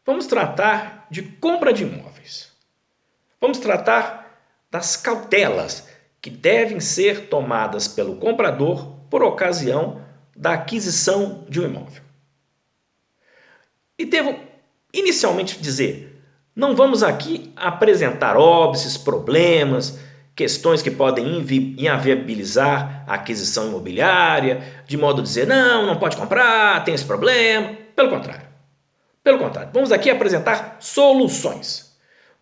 vamos tratar de compra de imóveis. Vamos tratar das cautelas que devem ser tomadas pelo comprador por ocasião da aquisição de um imóvel. E devo inicialmente dizer, não vamos aqui apresentar óbices, problemas, questões que podem inviabilizar a aquisição imobiliária, de modo a dizer, não pode comprar, tem esse problema. Pelo contrário, vamos aqui apresentar soluções.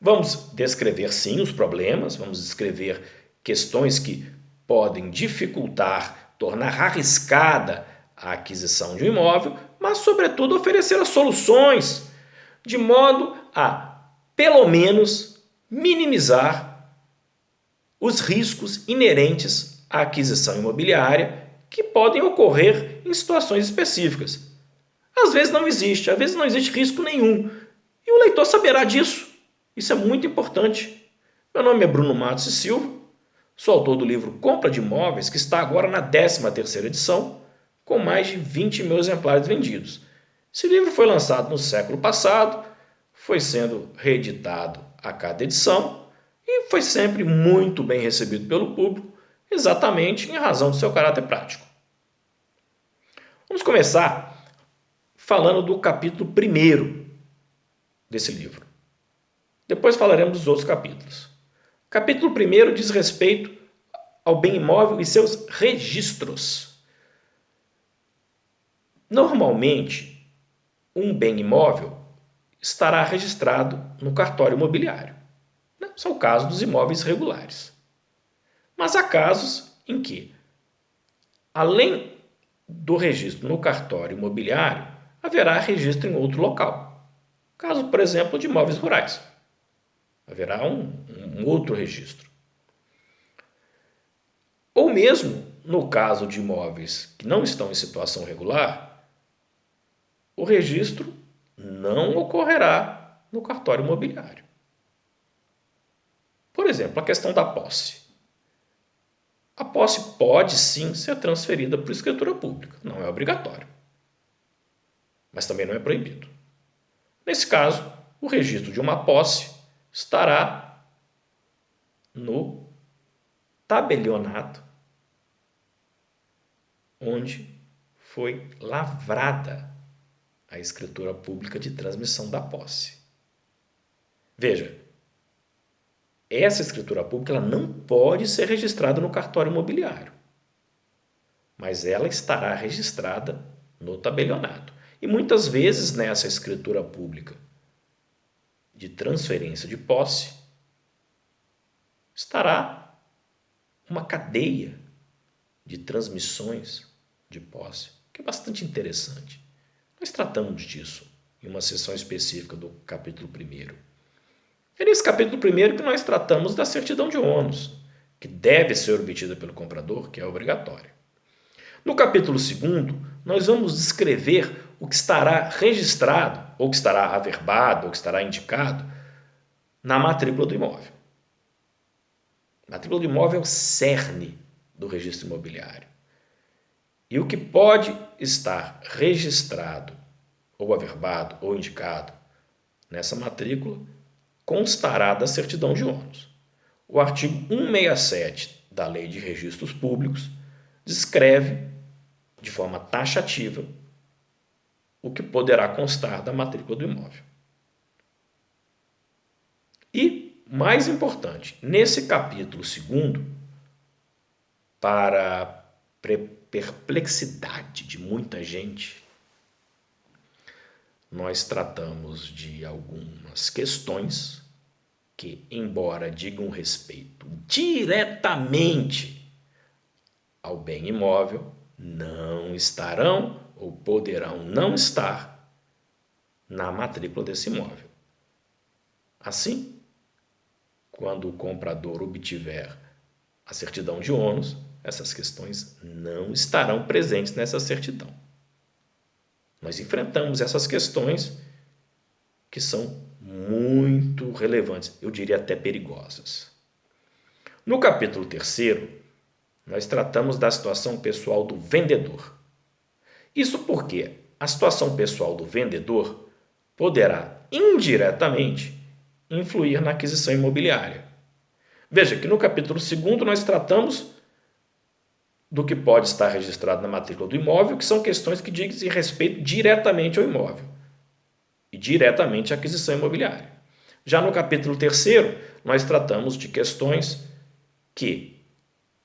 Vamos descrever sim os problemas, vamos descrever questões que podem dificultar, tornar arriscada a aquisição de um imóvel, mas sobretudo oferecer as soluções de modo a, pelo menos, minimizar os riscos inerentes à aquisição imobiliária que podem ocorrer em situações específicas. Às vezes não existe risco nenhum. E o leitor saberá disso. Isso é muito importante. Meu nome é Bruno Matos e Silva, sou autor do livro Compra de Imóveis, que está agora na 13ª edição, com mais de 20 mil exemplares vendidos. Esse livro foi lançado no século passado, foi sendo reeditado a cada edição e foi sempre muito bem recebido pelo público, exatamente em razão do seu caráter prático. Vamos começar falando do capítulo 1º desse livro. Depois falaremos dos outros capítulos. O capítulo 1º diz respeito ao bem imóvel e seus registros. Normalmente, um bem imóvel estará registrado no cartório imobiliário. Esse é o caso dos imóveis regulares. Mas há casos em que, além do registro no cartório imobiliário, haverá registro em outro local. Caso, por exemplo, de imóveis rurais. Haverá um outro registro. Ou mesmo, no caso de imóveis que não estão em situação regular, o registro não ocorrerá no cartório imobiliário. Por exemplo, a questão da posse. A posse pode sim ser transferida por escritura pública, não é obrigatório. Mas também não é proibido. Nesse caso, o registro de uma posse estará no tabelionato onde foi lavrada a escritura pública de transmissão da posse. Veja, essa escritura pública ela não pode ser registrada no cartório imobiliário, mas ela estará registrada no tabelionato. E muitas vezes nessa escritura pública de transferência de posse estará uma cadeia de transmissões de posse, que é bastante interessante. Nós tratamos disso em uma sessão específica do capítulo 1º. É nesse capítulo 1º que nós tratamos da certidão de ônus, que deve ser obtida pelo comprador, que é obrigatória. No capítulo 2º, nós vamos descrever o que estará registrado, ou que estará averbado, ou que estará indicado na matrícula do imóvel. A matrícula do imóvel é o cerne do registro imobiliário. E o que pode estar registrado, ou averbado, ou indicado nessa matrícula, constará da certidão de ônus. O artigo 167 da Lei de Registros Públicos descreve de forma taxativa o que poderá constar da matrícula do imóvel. E, mais importante, nesse capítulo 2º, para a perplexidade de muita gente, nós tratamos de algumas questões que, embora digam respeito diretamente ao bem imóvel, não estarão ou poderão não estar na matrícula desse imóvel. Assim, quando o comprador obtiver a certidão de ônus, essas questões não estarão presentes nessa certidão. Nós enfrentamos essas questões que são muito relevantes, eu diria até perigosas. No capítulo 3º, nós tratamos da situação pessoal do vendedor. Isso porque a situação pessoal do vendedor poderá indiretamente influir na aquisição imobiliária. Veja que no capítulo 2º nós tratamos do que pode estar registrado na matrícula do imóvel, que são questões que dizem respeito diretamente ao imóvel e diretamente à aquisição imobiliária. Já no capítulo 3º, nós tratamos de questões que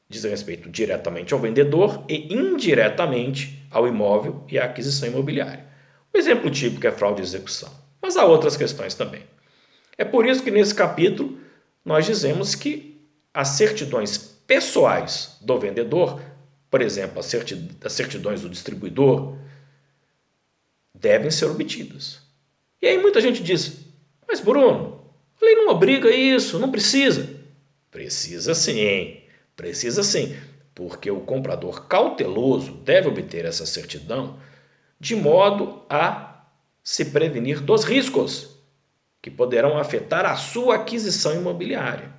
dizem respeito diretamente ao vendedor e indiretamente ao imóvel e à aquisição imobiliária. O exemplo típico é fraude de execução, mas há outras questões também. É por isso que nesse capítulo nós dizemos que as certidões pessoais do vendedor, por exemplo, as certidões do distribuidor, devem ser obtidas. E aí muita gente diz, mas Bruno, a lei não obriga isso, não precisa. Precisa sim, porque o comprador cauteloso deve obter essa certidão de modo a se prevenir dos riscos que poderão afetar a sua aquisição imobiliária.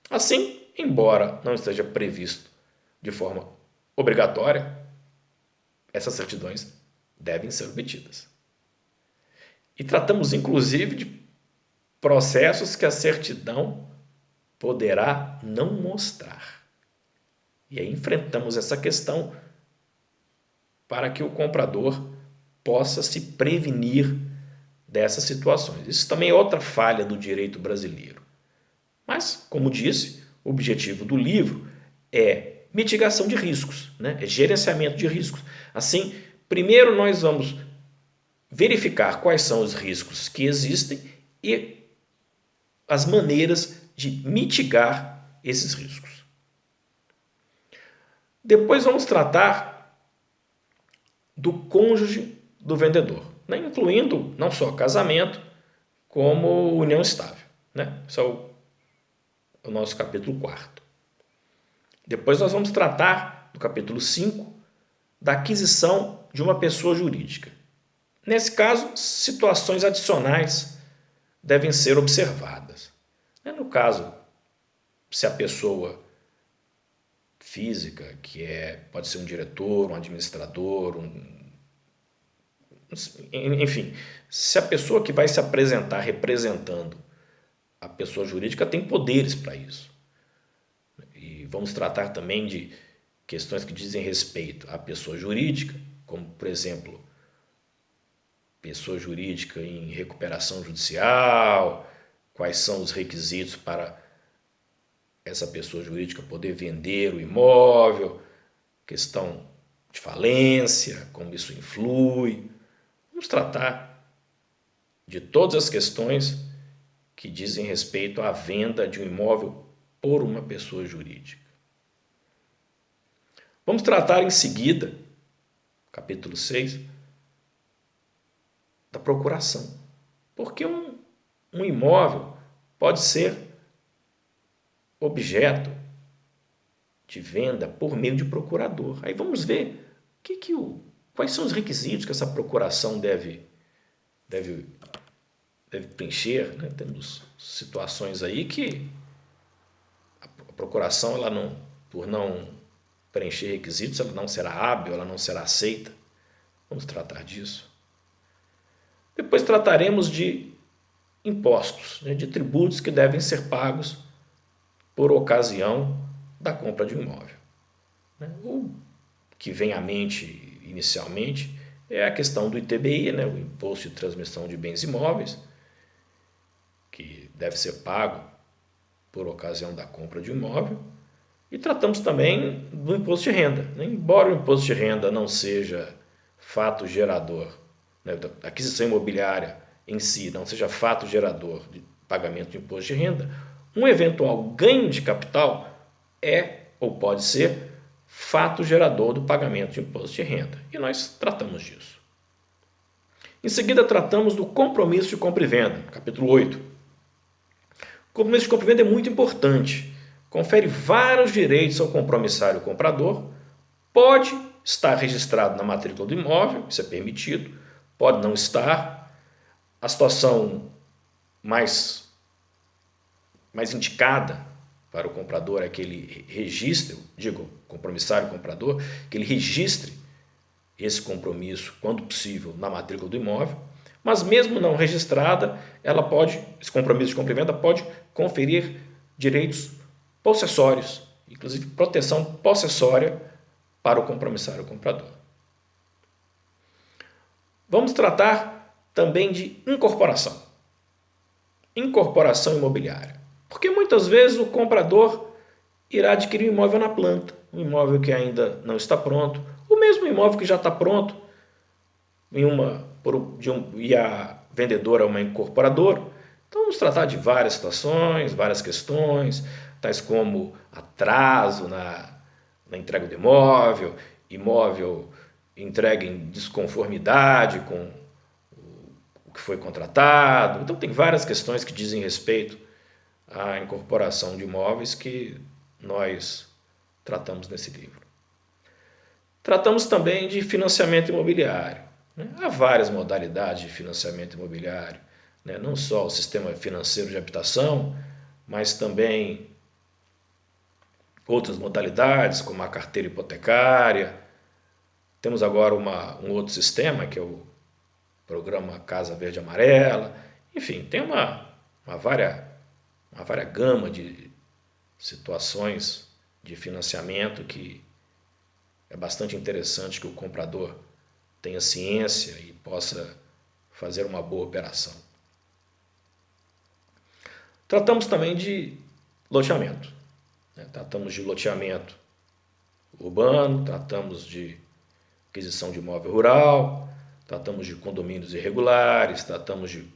Assim, embora não esteja previsto de forma obrigatória, essas certidões devem ser obtidas. E tratamos inclusive de processos que a certidão poderá não mostrar. E aí enfrentamos essa questão para que o comprador possa se prevenir dessas situações. Isso também é outra falha do direito brasileiro. Mas, como disse, o objetivo do livro é mitigação de riscos, né? É gerenciamento de riscos. Assim, primeiro nós vamos verificar quais são os riscos que existem e as maneiras de mitigar esses riscos. Depois vamos tratar do cônjuge do vendedor, né? Incluindo não só casamento, como união estável, né? Esse é o nosso capítulo 4º. Depois nós vamos tratar, no capítulo 5, da aquisição de uma pessoa jurídica. Nesse caso, situações adicionais devem ser observadas. No caso, se a pessoa física, pode ser um diretor, um administrador, enfim, se a pessoa que vai se apresentar representando a pessoa jurídica tem poderes para isso. E vamos tratar também de questões que dizem respeito à pessoa jurídica, como, por exemplo, pessoa jurídica em recuperação judicial, quais são os requisitos para essa pessoa jurídica poder vender o imóvel, questão de falência, como isso influi. Vamos tratar de todas as questões que dizem respeito à venda de um imóvel por uma pessoa jurídica. Vamos tratar em seguida, capítulo 6, da procuração. Porque um imóvel pode ser objeto de venda por meio de procurador. Aí vamos ver quais são os requisitos que essa procuração deve preencher, né? Temos situações aí que a procuração, por não preencher requisitos, ela não será hábil, ela não será aceita. Vamos tratar disso. Depois trataremos de impostos, né? De tributos que devem ser pagos por ocasião da compra de um imóvel. O que vem à mente inicialmente é a questão do ITBI, né? O Imposto de Transmissão de Bens Imóveis, que deve ser pago por ocasião da compra de um imóvel. E tratamos também do imposto de renda, né? Embora o imposto de renda não seja fato gerador, né? A aquisição imobiliária em si não seja fato gerador de pagamento de imposto de renda, um eventual ganho de capital é ou pode ser fato gerador do pagamento de imposto de renda. E nós tratamos disso. Em seguida, tratamos do compromisso de compra e venda, capítulo 8. O compromisso de compra e venda é muito importante. Confere vários direitos ao compromissário comprador, pode estar registrado na matrícula do imóvel, isso é permitido, pode não estar. A situação mais indicada para o comprador é que ele registre, compromissário comprador, que ele registre esse compromisso, quando possível, na matrícula do imóvel, mas mesmo não registrada, ela pode, esse compromisso de compra e venda pode conferir direitos possessórios, inclusive proteção possessória para o compromissário comprador. Vamos tratar também de incorporação. Incorporação imobiliária. Porque muitas vezes o comprador irá adquirir um imóvel na planta, um imóvel que ainda não está pronto, o mesmo imóvel que já está pronto, e a vendedora é uma incorporadora. Então vamos tratar de várias situações, várias questões, tais como atraso na entrega do imóvel, imóvel entregue em desconformidade com o que foi contratado. Então tem várias questões que dizem respeito à incorporação de imóveis que nós tratamos nesse livro. Tratamos também de financiamento imobiliário. Há várias modalidades de financiamento imobiliário, não só o sistema financeiro de habitação, mas também outras modalidades, como a carteira hipotecária. Temos agora um outro sistema, que é o programa Casa Verde Amarela. Enfim, tem uma vária gama de situações de financiamento que é bastante interessante que o comprador tenha ciência e possa fazer uma boa operação. Tratamos também de loteamento. Tratamos de loteamento urbano, tratamos de aquisição de imóvel rural, tratamos de condomínios irregulares, tratamos de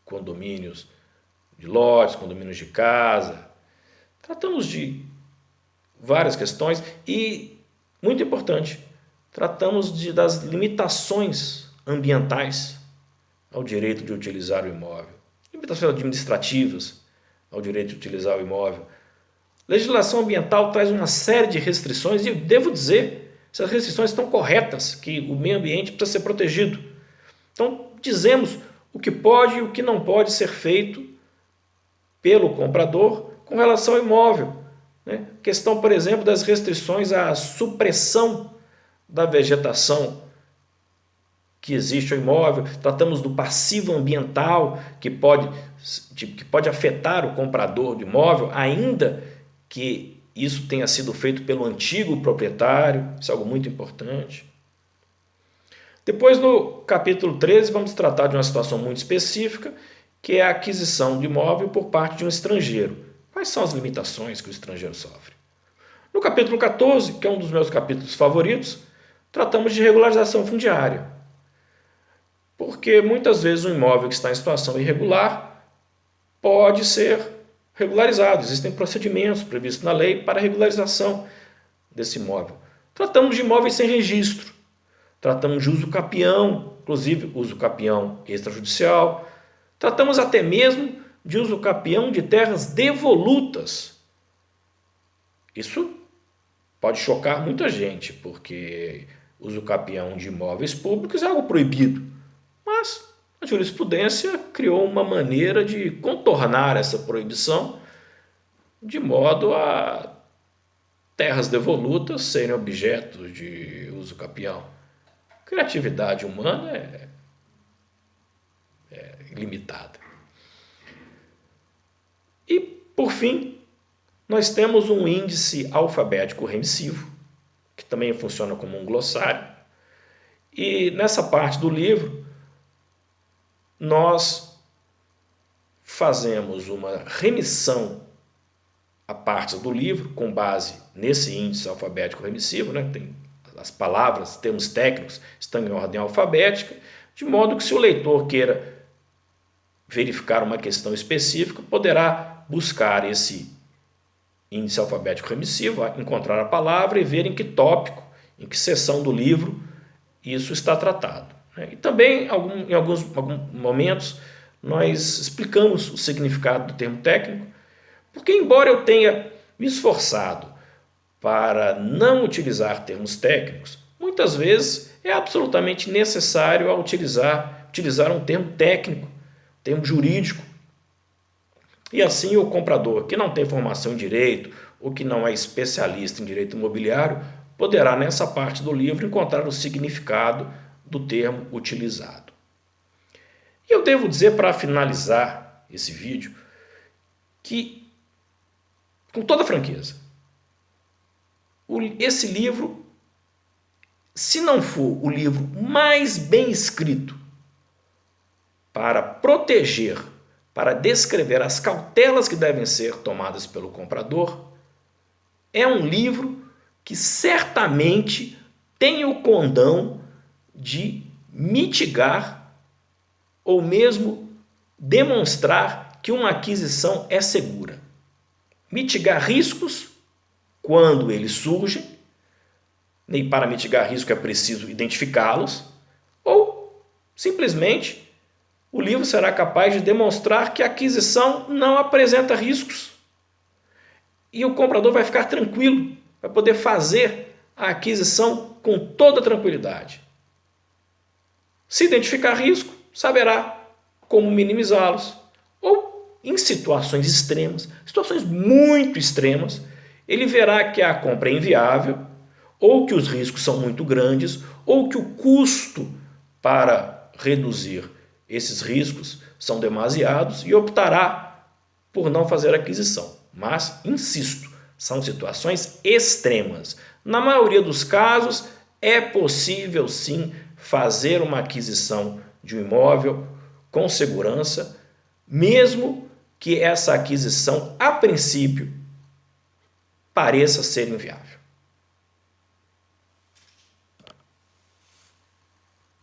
condomínios de lotes, condomínios de casa, tratamos de várias questões e, muito importante, tratamos das limitações ambientais ao direito de utilizar o imóvel, limitações administrativas ao direito de utilizar o imóvel. Legislação ambiental traz uma série de restrições e eu devo dizer se as restrições estão corretas, que o meio ambiente precisa ser protegido. Então, dizemos o que pode e o que não pode ser feito pelo comprador com relação ao imóvel. Questão, por exemplo, das restrições à supressão da vegetação que existe ao imóvel. Tratamos do passivo ambiental que pode afetar o comprador do imóvel, ainda que isso tenha sido feito pelo antigo proprietário. Isso é algo muito importante. Depois, no capítulo 13, vamos tratar de uma situação muito específica, que é a aquisição de imóvel por parte de um estrangeiro. Quais são as limitações que o estrangeiro sofre? No capítulo 14, que é um dos meus capítulos favoritos, tratamos de regularização fundiária. Porque muitas vezes um imóvel que está em situação irregular pode ser regularizado. Existem procedimentos previstos na lei para regularização desse imóvel. Tratamos de imóveis sem registro. Tratamos de uso capião, inclusive uso capião extrajudicial. Tratamos até mesmo de uso capião de terras devolutas. Isso pode chocar muita gente, porque uso capião de imóveis públicos é algo proibido. Mas a jurisprudência criou uma maneira de contornar essa proibição de modo a terras devolutas serem objetos de uso capião. Criatividade humana é ilimitada. E, por fim, nós temos um índice alfabético remissivo, que também funciona como um glossário. E nessa parte do livro, nós fazemos uma remissão a partes do livro com base nesse índice alfabético remissivo, tem as palavras, termos técnicos estão em ordem alfabética, de modo que se o leitor queira verificar uma questão específica, poderá buscar esse índice alfabético remissivo, encontrar a palavra e ver em que tópico, em que seção do livro isso está tratado. E também, em alguns momentos, nós explicamos o significado do termo técnico, porque embora eu tenha me esforçado para não utilizar termos técnicos, muitas vezes é absolutamente necessário utilizar um termo técnico, termo jurídico. E assim o comprador que não tem formação em direito ou que não é especialista em direito imobiliário poderá, nessa parte do livro, encontrar o significado do termo utilizado. E eu devo dizer, para finalizar esse vídeo, que, com toda franqueza, esse livro, se não for o livro mais bem escrito para proteger, para descrever as cautelas que devem ser tomadas pelo comprador, é um livro que certamente tem o condão de mitigar ou mesmo demonstrar que uma aquisição é segura. Mitigar riscos quando eles surgem, e para mitigar risco é preciso identificá-los, ou simplesmente o livro será capaz de demonstrar que a aquisição não apresenta riscos. E o comprador vai ficar tranquilo, vai poder fazer a aquisição com toda tranquilidade. Se identificar risco, saberá como minimizá-los. Ou, em situações extremas, situações muito extremas, ele verá que a compra é inviável, ou que os riscos são muito grandes, ou que o custo para reduzir esses riscos são demasiados e optará por não fazer a aquisição. Mas, insisto, são situações extremas. Na maioria dos casos, é possível sim fazer uma aquisição de um imóvel com segurança, mesmo que essa aquisição, a princípio, pareça ser inviável.